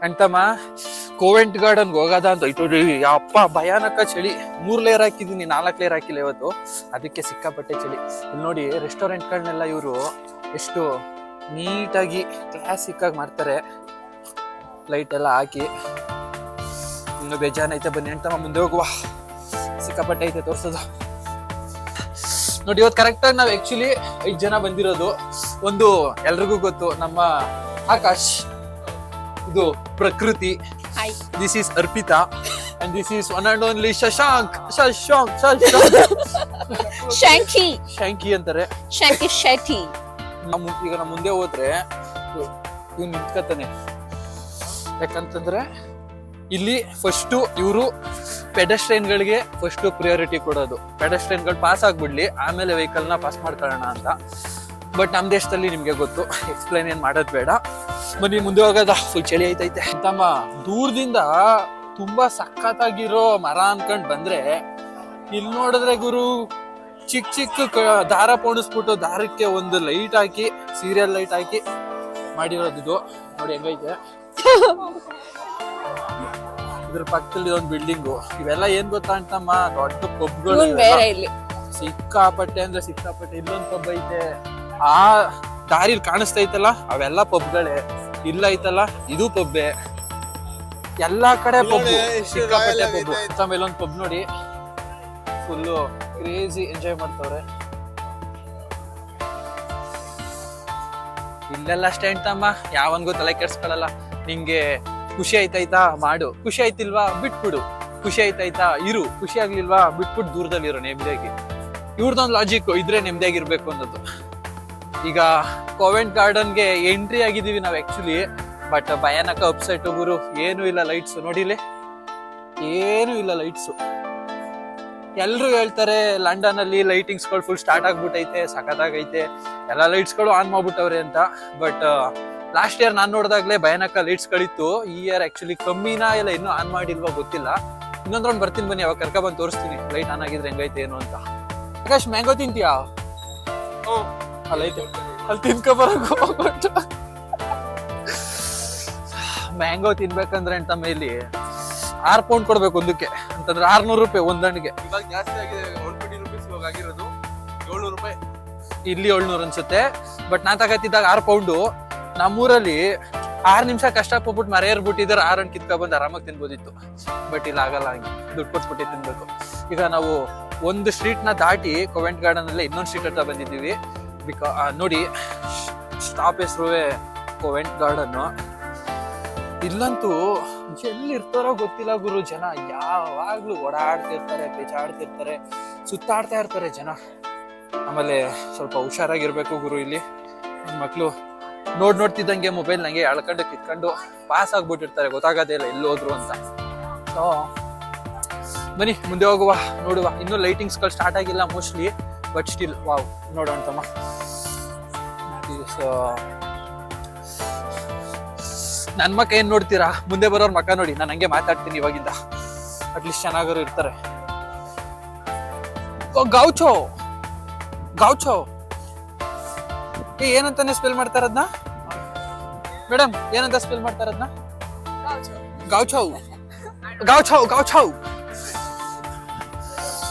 ಅಂತಮ್ಮ ಕೋವೆಂಟ್ ಗಾರ್ಡನ್ಗೆ ಹೋಗೋದ ಅಂತ ಇಟ್ಟು ಅಪ್ಪ ಭಯಾನಕ ಚಳಿ. 3 ಲೇಯರ್ ಹಾಕಿದೀನಿ, 4 ಲೇಯರ್ ಹಾಕಿಲ್ಲ ಇವತ್ತು, ಅದಕ್ಕೆ ಸಿಕ್ಕಾಪಟ್ಟೆ ಚಳಿ. ಇಲ್ಲಿ ನೋಡಿ ರೆಸ್ಟೋರೆಂಟ್ಗಳನ್ನೆಲ್ಲ ಇವರು ಎಷ್ಟು ನೀಟಾಗಿ ಕ್ಲಾಸಿಕ್ ಆಗಿ ಮಾಡ್ತಾರೆ, ಲೈಟ್ ಎಲ್ಲ ಹಾಕಿ. ಇನ್ನು ಬೇಜಾನ್ ಐತೆ, ಬನ್ನಿ ಅಂತಮ್ಮ ಮುಂದೆ ಹೋಗುವ. ಸಿಕ್ಕಾಪಟ್ಟೆ ಐತೆ ತೋರ್ಸೋದು ನೋಡಿ. ಇವತ್ತು ಕರೆಕ್ಟ್ ಆಗಿ ನಾವು ಆಕ್ಚುಲಿ 5 ಜನ ಬಂದಿರೋದು. ಒಂದು ಎಲ್ರಿಗೂ ಗೊತ್ತು, ನಮ್ಮ ಆಕಾಶ್, ಇದು Prakruthi, this is Arpita, and this is one and only Shashank. Shanki ಅಂತಾರೆ. ಈಗ ನಮ್ಮ ಮುಂದೆ ಹೋದ್ರೆ ಇವ್ ನಿಂತ್ಕತಾನೆ, ಯಾಕಂತಂದ್ರೆ ಇಲ್ಲಿ ಫಸ್ಟ್ ಇವರು ಪೆಡೆಸ್ಟ್ರಿಯನ್ ಗಳಿಗೆ ಫಸ್ಟ್ ಪ್ರಿಯಾರಿಟಿ ಕೊಡೋದು. ಪೆಡೆಸ್ಟ್ರಿಯನ್ ಗಳು ಪಾಸ್ ಆಗ್ಬಿಡ್ಲಿ, ಆಮೇಲೆ ವೆಹಿಕಲ್ ನ ಪಾಸ್ ಮಾಡ್ಕೊಳ್ಳೋಣ ಅಂತ. ಬಟ್ ನಮ್ ದೇಶದಲ್ಲಿ ನಿಮ್ಗೆ ಗೊತ್ತು, ಎಕ್ಸ್ಪ್ಲೈನ್ ಏನ್ ಮಾಡೋದ್ ಬೇಡ. ಬನ್ನಿ ಮುಂದೆ ಹೋಗೋದ, ಫುಲ್ ಚಳಿ ಐತೈತೆ. ತಮ್ಮ ದೂರದಿಂದ ತುಂಬಾ ಸಖತ್ತಾಗಿರೋ ಮರ ಅನ್ಕೊಂಡ್ ಬಂದ್ರೆ, ಇಲ್ಲಿ ನೋಡಿದ್ರೆ ಗುರು ಚಿಕ್ಕ ಚಿಕ್ಕ ದಾರ ಪೋಣಿಸ್ಬಿಟ್ಟು ದಾರಕ್ಕೆ ಒಂದು ಲೈಟ್ ಹಾಕಿ, ಸೀರಿಯಲ್ ಲೈಟ್ ಹಾಕಿ ಮಾಡಿರೋದು. ಇದು ನೋಡಿ ಹೆಂಗೈತೆ. ಇದ್ರ ಪಕ್ಕದಲ್ಲಿ ಒಂದು ಬಿಲ್ಡಿಂಗು. ಇವೆಲ್ಲ ಏನ್ ಗೊತ್ತಾ ಅಂತಮ್ಮ, ದೊಡ್ಡ ಪಬ್ಗಳು, ಸಿಕ್ಕಾಪಟ್ಟೆ ಅಂದ್ರೆ ಸಿಕ್ಕಾಪಟ್ಟೆ. ಇಲ್ಲೊಂದು ಪಬ್ ಐತೆ, ಆ ದಾರಿಲಿ ಕಾಣಿಸ್ತೈತಲ್ಲ ಅವೆಲ್ಲ ಪಬ್ಗಳೇ. ಇಲ್ಲ ಐತಲ್ಲ ಇದು ಪಬ್ಬೆ, ಎಲ್ಲಾ ಕಡೆ ಪಬ್, ಸಿಕ್ಕಾಪಟ್ಟೆ ಪಬ್. ಆಮೇಲೆ ಒಂದು ಪಬ್ ನೋಡಿ, ಫುಲ್ಲು ಕ್ರೇಜಿ ಎಂಜಾಯ್ ಮಾಡ್ತವ್ರೆ. ಇಲ್ಲೆಲ್ಲ ಅಷ್ಟೇ ಅಂತಮ್ಮ, ಯಾವನ್ಗೂ ತಲೆ ಕೆಡ್ಸ್ಕೊಳಲ್ಲ. ನಿಂಗೆ ಖುಷಿ ಆಯ್ತಾಯ್ತಾ ಮಾಡು, ಖುಷಿ ಆಯ್ತಿಲ್ವಾ ಬಿಟ್ಬಿಡು, ಖುಷಿ ಆಯ್ತಾಯ್ತಾ ಇರು, ಖುಷಿ ಆಗ್ಲಿಲ್ವಾ ಬಿಟ್ಬಿಟ್ಟು ದೂರದಲ್ಲಿ ಇರೋ ನೆಮ್ಮದಿಯಾಗಿ. ಇವ್ರದೊಂದು ಲಾಜಿಕ್ ಇದ್ರೆ ನೆಮ್ಮದಿಯಾಗಿರ್ಬೇಕು ಅನ್ನೋದು. ಈಗ ಕೋವೆಂಟ್ ಗಾರ್ಡನ್ಗೆ ಎಂಟ್ರಿ ಆಗಿದೀವಿ ನಾವು ಆಕ್ಚುಲಿ, ಬಟ್ ಭಯಾನಕ ಅಪ್ಸೆಟ್ ಗುರು. ಏನು ಇಲ್ಲ ಲೈಟ್ಸ್, ನೋಡಿಲಿ ಏನು ಇಲ್ಲ ಲೈಟ್ಸ್. ಎಲ್ರು ಹೇಳ್ತಾರೆ ಲಂಡನ್ ಅಲ್ಲಿ ಲೈಟಿಂಗ್ಸ್ ಗಳು ಫುಲ್ ಸ್ಟಾರ್ಟ್ ಆಗ್ಬಿಟ್ಟೈತೆ, ಸಖತ್ತಾಗೈತೆ, ಎಲ್ಲಾ ಲೈಟ್ಸ್ ಗಳು ಆನ್ ಮಾಡ್ಬಿಟ್ಟವ್ರೆ ಅಂತ. ಬಟ್ ಲಾಸ್ಟ್ ಇಯರ್ ನಾನ್ ನೋಡಿದಾಗ್ಲೇ ಭಯಾನಕ ಲೈಟ್ಸ್ ಗಳಿತ್ತು. ಈ ಇಯರ್ ಆಕ್ಚುಲಿ ಕಮ್ಮಿನಾ ಇಲ್ಲ ಇನ್ನೂ ಆನ್ ಮಾಡಿಲ್ವಾ ಗೊತ್ತಿಲ್ಲ. ಇನ್ನೊಂದ್ ರೌಂಡ್ ಬರ್ತೀನಿ ಬನ್ನಿ, ಅವಾಗ ಕರ್ಕ ಬಂದು ತೋರಿಸ್ತೀನಿ ಲೈಟ್ ಆನ್ ಆಗಿದ್ರೆ ಹೆಂಗೈತೆ ಏನು ಅಂತ. ಆಕಾಶ್ ಮ್ಯಾಂಗೋ ತಿಂತೀಯಾ? ಅಲ್ಲೈತೆ, ಅಲ್ಲಿ ತಿನ್ಕೊ ಬರಕ್ ಹೋಗ್ಬಿಟ್ಟು. ಮ್ಯಾಂಗೋ ತಿನ್ಬೇಕಂದ್ರೆ ಅಂತ ಮೇಲೆ 6 ಪೌಂಡ್ ಕೊಡ್ಬೇಕು ಒಂದಕ್ಕೆ, ಅಂತಂದ್ರೆ 600 ರೂಪಾಯಿ ಒಂದಣ್ಣಿಗೆ. ಇವಾಗ ಜಾಸ್ತಿ ಆಗಿದೆ, 120 ರೂಪೀಸ್ ಇವಾಗ ಆಗಿರೋದು 700 ರೂಪಾಯಿ. ಇಲ್ಲಿ 700 ಅನ್ಸುತ್ತೆ. ಬಟ್ ನಾನ್ ತಗತ್ತಿದ್ದಾಗ 6 ಪೌಂಡು. ನಮ್ಮೂರಲ್ಲಿ 6 ನಿಮಿಷ ಕಷ್ಟಪಟ್ಬಿಟ್ಟು ಮರ ಏರ್ಬಿಟ್ಟಿದ್ರೆ 6 ಹಣ್ಣು ಕಿತ್ಕೊ ಬಂದು ಆರಾಮಾಗಿ ತಿನ್ಬೋದಿತ್ತು. ಬಟ್ ಇಲ್ಲಿ ಆಗಲ್ಲ, ಹಂಗೆ ದುಡ್ಡು ಕೊಟ್ಬಿಟ್ಟು ತಿನ್ಬೇಕು. ಈಗ ನಾವು ಒಂದು ಸ್ಟ್ರೀಟ್ ನ ದಾಟಿ ಕೋವೆಂಟ್ ಗಾರ್ಡನ್ ಅಲ್ಲೇ ಇನ್ನೊಂದು ಸ್ಟ್ರೀಟ್ ಹತ್ರ ಬಂದಿದ್ದೀವಿ. ನೋಡಿ ಸ್ಟಾಪ್ ಹೆಸರುವೆ ಕೋವೆಂಟ್ ಗಾರ್ಡನ್. ಇಲ್ಲಂತೂ ಎಲ್ಲಿ ಇರ್ತಾರೋ ಗೊತ್ತಿಲ್ಲ ಗುರು, ಜನ ಯಾವಾಗ್ಲೂ ಓಡಾಡ್ತಿರ್ತಾರೆ, ಪೇಚಾಡ್ತಿರ್ತಾರೆ, ಸುತ್ತಾಡ್ತಾ ಇರ್ತಾರೆ ಜನ. ಆಮೇಲೆ ಸ್ವಲ್ಪ ಹುಷಾರಾಗಿರ್ಬೇಕು ಗುರು. ಇಲ್ಲಿ ಮಕ್ಳು ನೋಡ್ತಿದ್ದಂಗೆ ಮೊಬೈಲ್ ನಂಗೆ ಎಳ್ಕೊಂಡು ಕಿತ್ಕೊಂಡು ಪಾಸ್ ಆಗ್ಬಿಟ್ಟಿರ್ತಾರೆ, ಗೊತ್ತಾಗೋದೇ ಇಲ್ಲ ಎಲ್ಲಿ ಹೋದ್ರು ಅಂತ. ಸೊ ಬನ್ನಿ ಮುಂದೆ ಹೋಗುವ, ನೋಡುವ. ಇನ್ನೂ ಲೈಟಿಂಗ್ಸ್ ಗಳು ಸ್ಟಾರ್ಟ್ ಆಗಿಲ್ಲ ಮೋಸ್ಟ್ಲಿ, ಬಟ್ ಸ್ಟಿಲ್ ವಾವ್ ನೋಡೋಣ ತಮ್ಮ. ನನ್ ಮಕ್ಕ ಏನ್ ನೋಡ್ತೀರಾ, ಮುಂದೆ ಬರೋರ್ ಮಕ್ಕ ನೋಡಿ. ನಾನು ಹಂಗೆ ಮಾತಾಡ್ತೀನಿ ಇವಾಗಿಂದ, ಅಟ್ಲೀಸ್ಟ್ ಚೆನ್ನಾಗರು ಇರ್ತಾರೆ. ಗೌಚೋ ಗೌಚೋ ಏನಂತಾನೆ ಸ್ಪೆಲ್ ಮಾಡ್ತಾರದ್ನ ಮೇಡಮ್? ಏನಂತ ಸ್ಪೆಲ್ ಮಾಡ್ತಾರದ್ನ? ಗೌಚೌ ಗೌಚೌ ಗೌಚೌ.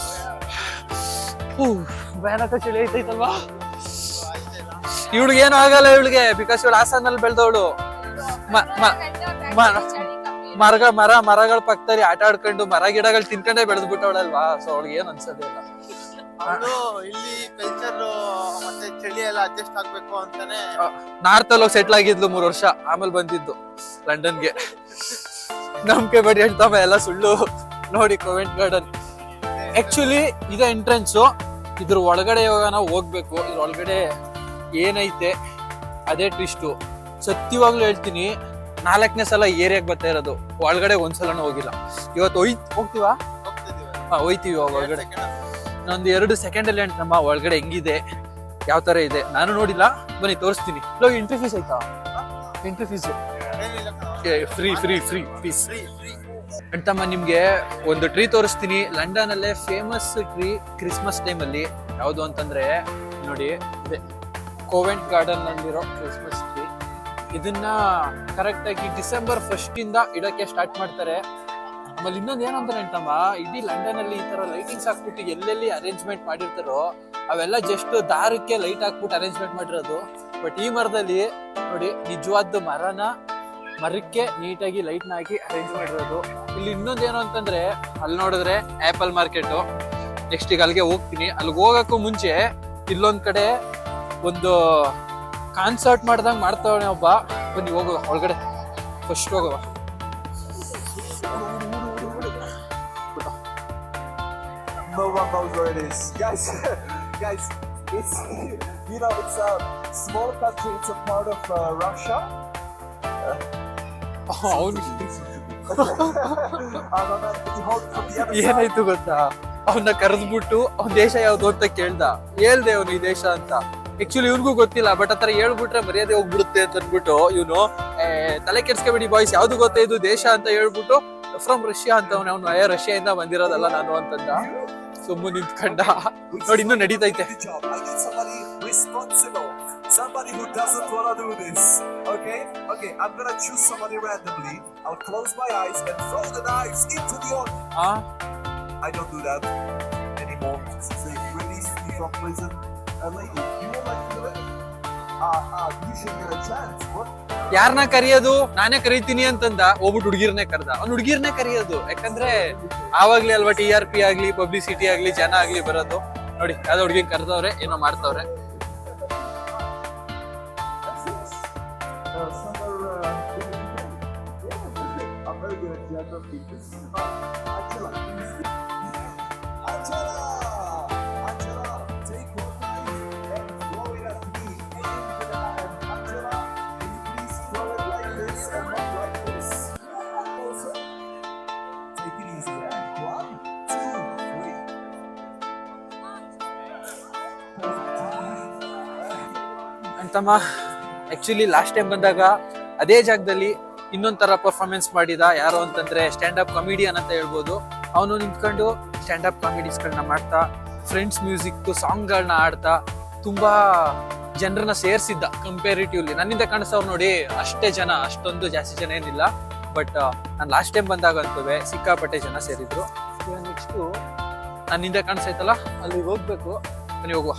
ಭಯಾನಕ ಚಳಿ ಐತೈತಲ್ವಾ? ಇವಳಿಗೆ ಏನು ಆಗಲ್ಲ, ಇವಳಿಗೆ ಬಿಕಾಸ್ ಇವಳು ಹಾಸನಲ್ಲಿ ಬೆಳೆದವಳು. ಮರಗಳ ಪಕ್ಕದಲ್ಲಿ ಆಟ ಆಡ್ಕೊಂಡು ಮರ ಗಿಡಗಳು ತಿನ್ಕೊಂಡೇ ಬೆಳೆದ್ಬಿಟ್ಟವಳಲ್ವಾ, ಸೊ ಅವಳಿಗೆ ಏನು ಅನ್ಸೋದೇ ಇಲ್ಲ. ಇಲ್ಲಿ ಕಲ್ಚರ್ ಮತ್ತೆ ಚಳಿ ಎಲ್ಲ ಅಡ್ಜಸ್ಟ್ ಆಗ್ಬೇಕು ಅಂತಾನೆ ನಾರ್ತ್ ಅಲ್ಲಿ ಸೆಟ್ಲ್ ಆಗಿದ್ಲು 3 ವರ್ಷ, ಆಮೇಲೆ ಬಂದಿದ್ದು ಲಂಡನ್ಗೆ. ನಮ್ಗೆ ಬಡಿ ಹೇಳ್ತಾವ ಎಲ್ಲ ಸುಳ್ಳು. ನೋಡಿ ಕೋವೆಂಟ್ ಗಾರ್ಡನ್ ಆಕ್ಚುಲಿ ಇದೆ ಎಂಟ್ರೆನ್ಸ್. ಇದ್ರ ಒಳಗಡೆ ಇವಾಗ ನಾವು ಹೋಗ್ಬೇಕು. ಇದ್ರ ಒಳಗಡೆ ಏನೈತೆ ಅದೇ ಟ್ವಿಸ್ಟು. ಸತ್ಯವಾಗ್ಲೂ ಹೇಳ್ತೀನಿ, 4ನೇ ಸಲ ಏರಿಯಾಗ ಬರ್ತಾ ಇರೋದು, ಒಳಗಡೆ ಒಂದ್ಸಲನೂ ಹೋಗಿಲ್ಲ. ಇವತ್ತು ಹೋಗ್ತೀವಾ? ಹೋಯ್ತೀವಿ ಒಳಗಡೆ. ಇನ್ನೊಂದು 2 ಸೆಕೆಂಡ್ ಅಲ್ಲಿ ನಮ್ಮ ಒಳಗಡೆ ಹೆಂಗಿದೆ, ಯಾವ ತರ ಇದೆ ನಾನು ನೋಡಿಲ್ಲ. ಬನ್ನಿ ತೋರಿಸ್ತೀನಿ. ಎಂಟ್ರಿ ಫೀಸ್ ಆಯ್ತಾ? Entry fees free free free fees ಅಂತಮ್ಮ. ನಿಮ್ಗೆ ಒಂದು ಟ್ರೀ ತೋರಿಸ್ತೀನಿ. ಲಂಡನ್ ಅಲ್ಲೇ ಫೇಮಸ್ ಟ್ರೀ ಕ್ರಿಸ್ಮಸ್ ಟೈಮ್ ಅಲ್ಲಿ. ಯಾವುದು ಅಂತಂದ್ರೆ ನೋಡಿ, ಇದೆ ಕೋವೆಂಟ್ ಗಾರ್ಡನ್ ನಲ್ಲಿರೋ ಕ್ರಿಸ್ಮಸ್ ಟ್ರೀ. ಇದನ್ನ ಕರೆಕ್ಟ್ ಆಗಿ ಡಿಸೆಂಬರ್ 1 ಇಂದ ಇಡಕ್ಕೆ ಸ್ಟಾರ್ಟ್ ಮಾಡ್ತಾರೆ. ಆಮೇಲೆ ಇನ್ನೊಂದು ಏನು ಅಂತ ಹೇಳ್ತಮ್ಮ, ಇಡೀ ಲಂಡನ್ ಅಲ್ಲಿ ಈ ತರ ಲೈಟಿಂಗ್ಸ್ ಹಾಕ್ಬಿಟ್ಟು ಎಲ್ಲೆಲ್ಲಿ ಅರೇಂಜ್ಮೆಂಟ್ ಮಾಡಿರ್ತಾರೋ ಅವೆಲ್ಲ ಜಸ್ಟ್ ದಾರಕ್ಕೆ ಲೈಟ್ ಹಾಕ್ಬಿಟ್ಟು ಅರೇಂಜ್ಮೆಂಟ್ ಮಾಡಿರೋದು. ಬಟ್ ಈ ಮರದಲ್ಲಿ ನೋಡಿ ನಿಜವಾದ ಮರಕ್ಕೆ ನೀಟಾಗಿ ಲೈಟ್ ನ ಹಾಕಿ ಅರೇಂಜ್ ಮಾಡಿರೋದು. ಇಲ್ಲಿ ಇನ್ನೊಂದೇನು ಅಂತಂದ್ರೆ ಅಲ್ಲಿ ನೋಡಿದ್ರೆ ಆಪಲ್ ಮಾರ್ಕೆಟ್. ನೆಕ್ಸ್ಟ್ ಈಗ ಅಲ್ಲಿಗೆ ಹೋಗ್ತೀನಿ. ಅಲ್ಲಿಗೆ ಹೋಗಕ್ಕೂ ಮುಂಚೆ ಇಲ್ಲೊಂದ್ ಕಡೆ ಒಂದು ಕಾನ್ಸರ್ಟ್ ಮಾಡ್ದಂಗ್ ಮಾಡ್ತಾವನೆ ಒಬ್ಬ. ಬನ್ನಿ ಹೋಗುವ ಒಳಗಡೆ, ಫಸ್ಟ್ ಹೋಗುವ. No one knows where it is, guys. Guys, it's it's a small country. It's a part of Russia. ಏನಾಯ್ತು ಗೊತ್ತಾ, ಅವನ್ನ ಕರೆದ್ಬಿಟ್ಟು ಅವ್ನ ದೇಶ ಯಾವ್ದು ಅಂತ ಹೇಳ್ದೆ ಅವನು ಈ ದೇಶ ಅಂತ. ಆಕ್ಚುಲಿ ಇವ್ನಿಗೂ ಗೊತ್ತಿಲ್ಲ, ಬಟ್ ಆತರ ಹೇಳ್ಬಿಟ್ರೆ ಮರ್ಯಾದೆ ಹೋಗ್ಬಿಡುತ್ತೆ ಅಂತ ಅಂದ್ಬಿಟ್ಟು ಇವನು ತಲೆ ಕೆಡ್ಸ್ಕೊಬೇಡಿ ಬಾಯ್ಸ್, ಯಾವ್ದು ಗೊತ್ತೇ ಇದು ದೇಶ ಅಂತ ಹೇಳ್ಬಿಟ್ಟು ಫ್ರಮ್ ರಷ್ಯಾ ಅಂತ ಅವ್ನು ರಷ್ಯಾದಿಂದ ಬಂದಿರೋದಲ್ಲ ನಾನು ಅಂತಂದ. ಸುಮ್ಮನೆ ನಿಂತ್ಕೊಂಡ. ನೋಡಿ ಇನ್ನೂ ನಡೀತೈತೆ. Somebody who doesn't want to do this. Okay, I'm gonna choose somebody randomly. I'll close my eyes and throw the knives into the ocean. I don't do that anymore since they released me from prison. Lady, you would like to do it? You should get a chance. What? ಯಾರನ್ನ ಕರೆಯೋದು, ನಾನೇ ಕರೀತೀನಿ ಅಂತಂದ. ಹೋಗ್ಬಿಟ್ಟು ಹುಡುಗಿರ್ನೇ ಕರೆದ. ಅವ್ನು ಹುಡುಗಿರ್ನೇ ಕರೆಯೋದು, ಯಾಕಂದ್ರೆ ಆವಾಗ್ಲೇ ಅಲ್ವಾ TRP ಆಗ್ಲಿ ಪಬ್ಲಿಸಿಟಿ ಆಗ್ಲಿ ಜನ ಆಗ್ಲಿ ಬರೋದು. ನೋಡಿ ಯಾವ್ದೋ ಹುಡುಗಿ ಕರೆದವ್ರೆ, ಏನೋ ಮಾಡ್ತವ್ರೆ. ಅಂತಮ್ಮ ಆಕ್ಚುಲಿ ಲಾಸ್ಟ್ ಟೈಮ್ ಬಂದಾಗ ಅದೇ ಜಾಗದಲ್ಲಿ ಇನ್ನೊಂದ್ ತರ ಪರ್ಫಾರ್ಮೆನ್ಸ್ ಮಾಡಿದ. ಯಾರು ಅಂತಂದ್ರೆ ಸ್ಟ್ಯಾಂಡ್ ಅಪ್ ಕಾಮಿಡಿಯನ್ ಅಂತ ಹೇಳ್ಬೋದು. ಅವನು ನಿಂತ್ಕೊಂಡು ಸ್ಟ್ಯಾಂಡ್ ಅಪ್ ಕಾಮಿಡೀಸ್ಗಳನ್ನ ಮಾಡ್ತಾ, ಫ್ರೆಂಡ್ಸ್ ಮ್ಯೂಸಿಕ್ ಸಾಂಗ್ ಗಳನ್ನ ಆಡ್ತಾ ತುಂಬಾ ಜನರನ್ನ ಸೇರ್ಸಿದ್ದ. ಕಂಪೇರಿಟಿವ್ಲಿ ನನ್ನಿಂದ ಕಾಣಿಸೋರು ನೋಡಿ ಅಷ್ಟೇ ಜನ, ಅಷ್ಟೊಂದು ಜಾಸ್ತಿ ಜನ ಏನಿಲ್ಲ. ಬಟ್ ನಾನು ಲಾಸ್ಟ್ ಟೈಮ್ ಬಂದಾಗ ಅಂತೂ ಸಿಕ್ಕಾಪಟ್ಟೆ ಜನ ಸೇರಿದ್ರು. ನೆಕ್ಸ್ಟ್ ನನ್ನಿಂದ ಕಾಣಿಸೈತಲ್ಲ, ಅಲ್ಲಿ ಹೋಗ್ಬೇಕು. ಬನ್ನಿ ಹೋಗುವ.